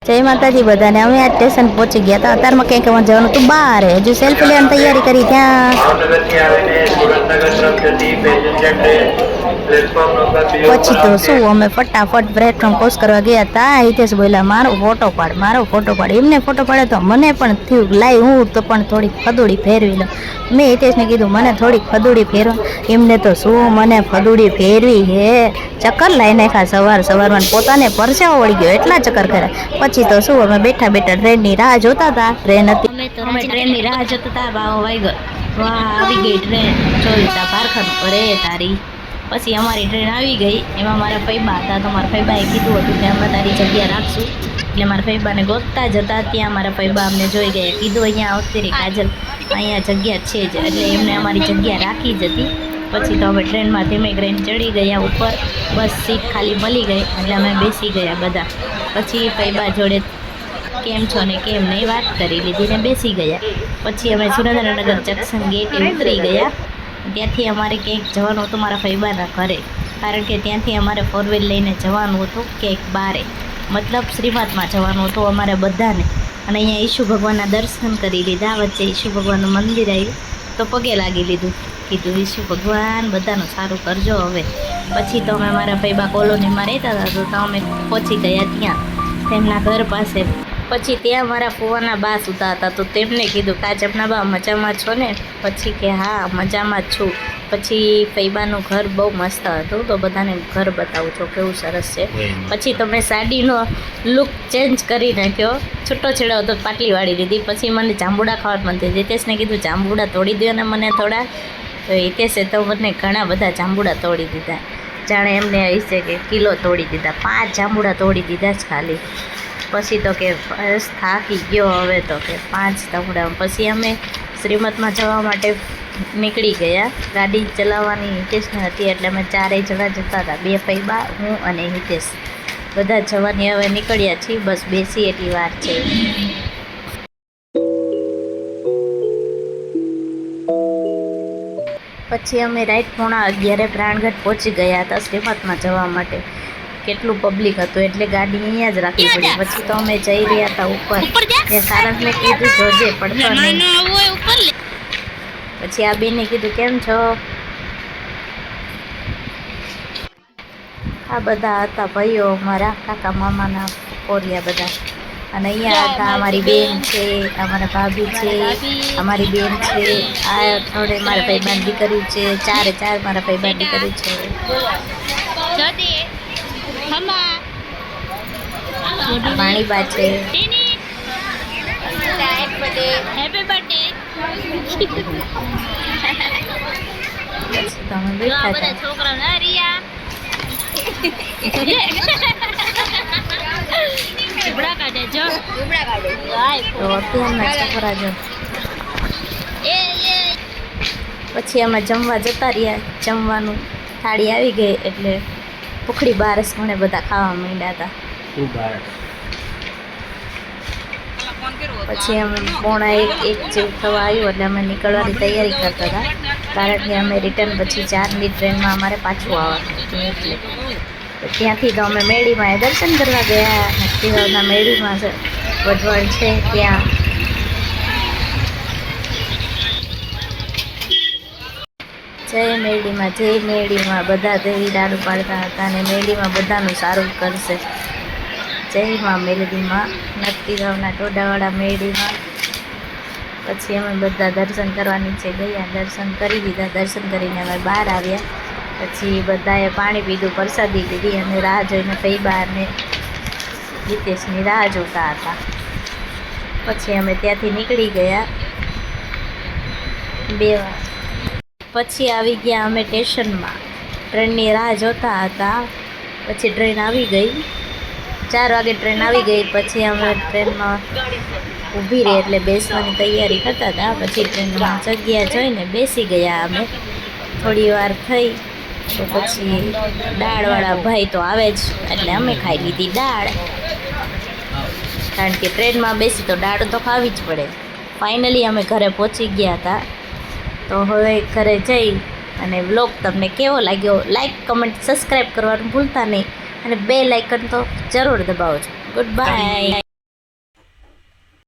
જય માતાજી બધાને. અમે આ સ્ટેશન પહોંચી ગયા હતા. અત્યારમાં ક્યાંક જવાનું હતું બહાર. હજુ સેલ્ફી લેવાની તૈયારી કરી ત્યાં પછી તો શું અમે ફટાફટ પ્લેટફોર્મ ક્રોસ કરવા ગયા હતા. હિતેશ બોલ્યા મારો ફોટો પાડ, મારો ફોટો પાડ. એમને ફોટો પાડે તો મને પણ થયું લાઈ હું તો પણ થોડીક ફદુડી ફેરવી લઉં. મેં હિતેશને કીધું મને થોડીક ફદુડી ફેરવા. એમને તો શું મને ફદુડી ફેરવી હે ચક્કર લાઈ નાખ્યા. સવારમાં પોતાને પરસેવો વળી ગયો એટલા ચક્કર કર્યા. પછી તો શું અમે બેઠા બેઠા ટ્રેનની રાહ જોતા હતા. ટ્રેન હતી અમે ટ્રેનની રાહ જોતા હતા. બાવો વાગ્યો, વાહ આવી ગઈ ટ્રેન. ચોવીસા પારખર પડે તારી. પછી અમારી ટ્રેન આવી ગઈ. એમાં મારા ફૈબા હતા તો મારા ફૈબાએ કીધું હતું કે અમે તારી જગ્યા રાખશું. એટલે મારા ફૈબાને ગોતતા જતા ત્યાં મારા ફૈબા અમને જોઈ ગયા. કીધું અહીંયા આવતી રહી કાજલ, અહીંયા જગ્યા છે જ. એટલે એમને અમારી જગ્યા રાખી જ હતી. પછી તો અમે ટ્રેનમાં ધીમે કરીને ચડી ગયા ઉપર. બસ સીટ ખાલી મળી ગઈ એટલે અમે બેસી ગયા બધા. પછી ફૈબા જોડે કેમ છો ને કેમ નહીં વાત કરી લીધી ને બેસી ગયા. પછી અમે સુરેન્દ્રનગર જંકશન ગેટે ઉતરી ગયા. ત્યાંથી અમારે ક્યાંક જવાનું હતું મારા ફૈબાના ઘરે, કારણ કે ત્યાંથી અમારે ફોર વ્હીલ લઈને જવાનું હતું ક્યાંક બારે, મતલબ શ્રીમતમાં જવાનું હતું અમારે બધાને. અને અહીંયા ઈશુ ભગવાનના દર્શન કરી લીધા. વચ્ચે ઈશુ ભગવાનનું મંદિર આવ્યું તો પગે લાગી લીધું. કીધું ઈશુ ભગવાન બધાનું સારું કરજો હવે. પછી તો અમે મારા ફૈબા કોલોનીમાં રહેતા હતા તો અમે પહોંચી ગયા ત્યાં તેમના ઘર પાસે. પછી ત્યાં મારા ફુવાના બા સૂતા હતા તો તેમને કીધું કાચપના બા મજામાં છો ને? પછી કે હા મજામાં જ છું. પછી ફૈબાનું ઘર બહુ મસ્ત હતું તો બધાને ઘર બતાવું છું કેવું સરસ છે. પછી તો મેં સાડીનો લુક ચેન્જ કરી નાખ્યો, છૂટો છેડો હતો પાટલી વાળી લીધી. પછી મને જાંબુડા ખાવાનું મન થયું. હિતેશને કીધું જાંબુડા તોડી દો ને મને થોડા. તો હિતેશે તો મને ઘણા બધા જાંબુડા તોડી દીધા. જાણે એમને હશે કે કિલો તોડી દીધા. 5 જાંબુડા તોડી દીધા જ ખાલી. પછી તો કે બસ થાકી ગયો હવે તો કે 5 જાંબુડા. પછી અમે શ્રીમતમાં જવા માટે નીકળી ગયા. ગાડી ચલાવવાની હિતેશને હતી એટલે અમે 4 જણા જતા હતા. 2 ફૈબા, હું અને હિતેશ બધા જવાની હવે નીકળ્યા છીએ. બસ બેસી એટલી વાર છે. પછી અમે રાઈટ 11:30 પ્રાણગઢ પહોંચી ગયા હતા શ્રીમતમાં જવા માટે. કેટલું પબ્લિક હતું એટલે ગાડી અહીંયા જ રાખવી પડી. પછી તો અમે જઈ રહ્યા હતા ઉપર. ત્યાં સારંગને કીધું જોજે પડતો નહીં. પછી આ બેને કીધું કેમ છો? આ બધા હતા ભાઈઓ અમારા, કાકા મામાના કોરિયા બધા. અને અહીંયા હતા અમારી બેન છે, અમારા ભાભી છે, અમારી બેન છે, આ થોડે મારા ભાઈબાની દીકરી છે, 4 મારા ભાઈબાની દીકરી છે. પાણીબા છે. તમે બેઠા હતા. પછી અમે જમવા જતા રહ્યા. જમવાનું થાળી આવી ગઈ એટલે ભૂખડી બારસ મને બધા ખાવા માંડ્યા હતા. પછી અમે 1:45 જેવું થવા આવ્યું એટલે અમે નીકળવાની તૈયારી કરતા હતા, કારણ કે અમે રિટર્ન પછી 4ની ટ્રેનમાં અમારે પાછું આવવાનું હતું. એટલે ત્યાંથી તો અમે મેળીમાં દર્શન કરવા ગયા. નક્કીવાવના મેળીમાં વઢવાણ છે ત્યાં. જય મેળીમાં બધા દેવી દાડું પાડતા હતા અને મેળીમાં બધાનું સારું કરશે. જય માં મેળીમાં, નક્કીવાવના ટોડાવાળા મેળીમાં. પછી અમે બધા દર્શન કરવા નીચે ગયા. દર્શન કરી દીધા. દર્શન કરીને અમે બહાર આવ્યા. પછી બધાએ પાણી પીધું, પ્રસાદી લીધી અને રાહ જોઈને ફૈબા અને હિતેશની રાહ જોતા હતા. પછી અમે ત્યાંથી નીકળી ગયા 2 વાર. પછી આવી ગયા અમે સ્ટેશનમાં. ટ્રેનની રાહ જોતા હતા. પછી ટ્રેન આવી ગઈ. 4 વાગે ટ્રેન આવી ગઈ. પછી અમે ટ્રેનમાં ઊભી રહી એટલે બેસવાની તૈયારી કરતા હતા. પછી ટ્રેનમાં જગ્યા જોઈને બેસી ગયા અમે. થોડી વાર થઈ તો પછી દાળવાળા ભાઈ તો આવે જ એટલે અમે ખાઈ લીધી દાળ, કારણ કે ટ્રેનમાં બેસી તો દાળ તો ખાવી જ પડે. ફાઇનલી અમે ઘરે પહોંચી ગયા હતા. તો હવે ઘરે જઈ અને વ્લોગ તમને કેવો લાગ્યો, લાઈક, કમેન્ટ, સબસ્ક્રાઈબ કરવાનું ભૂલતા નહીં અને બેલ આઇકન તો જરૂર દબાવજો. Good bye.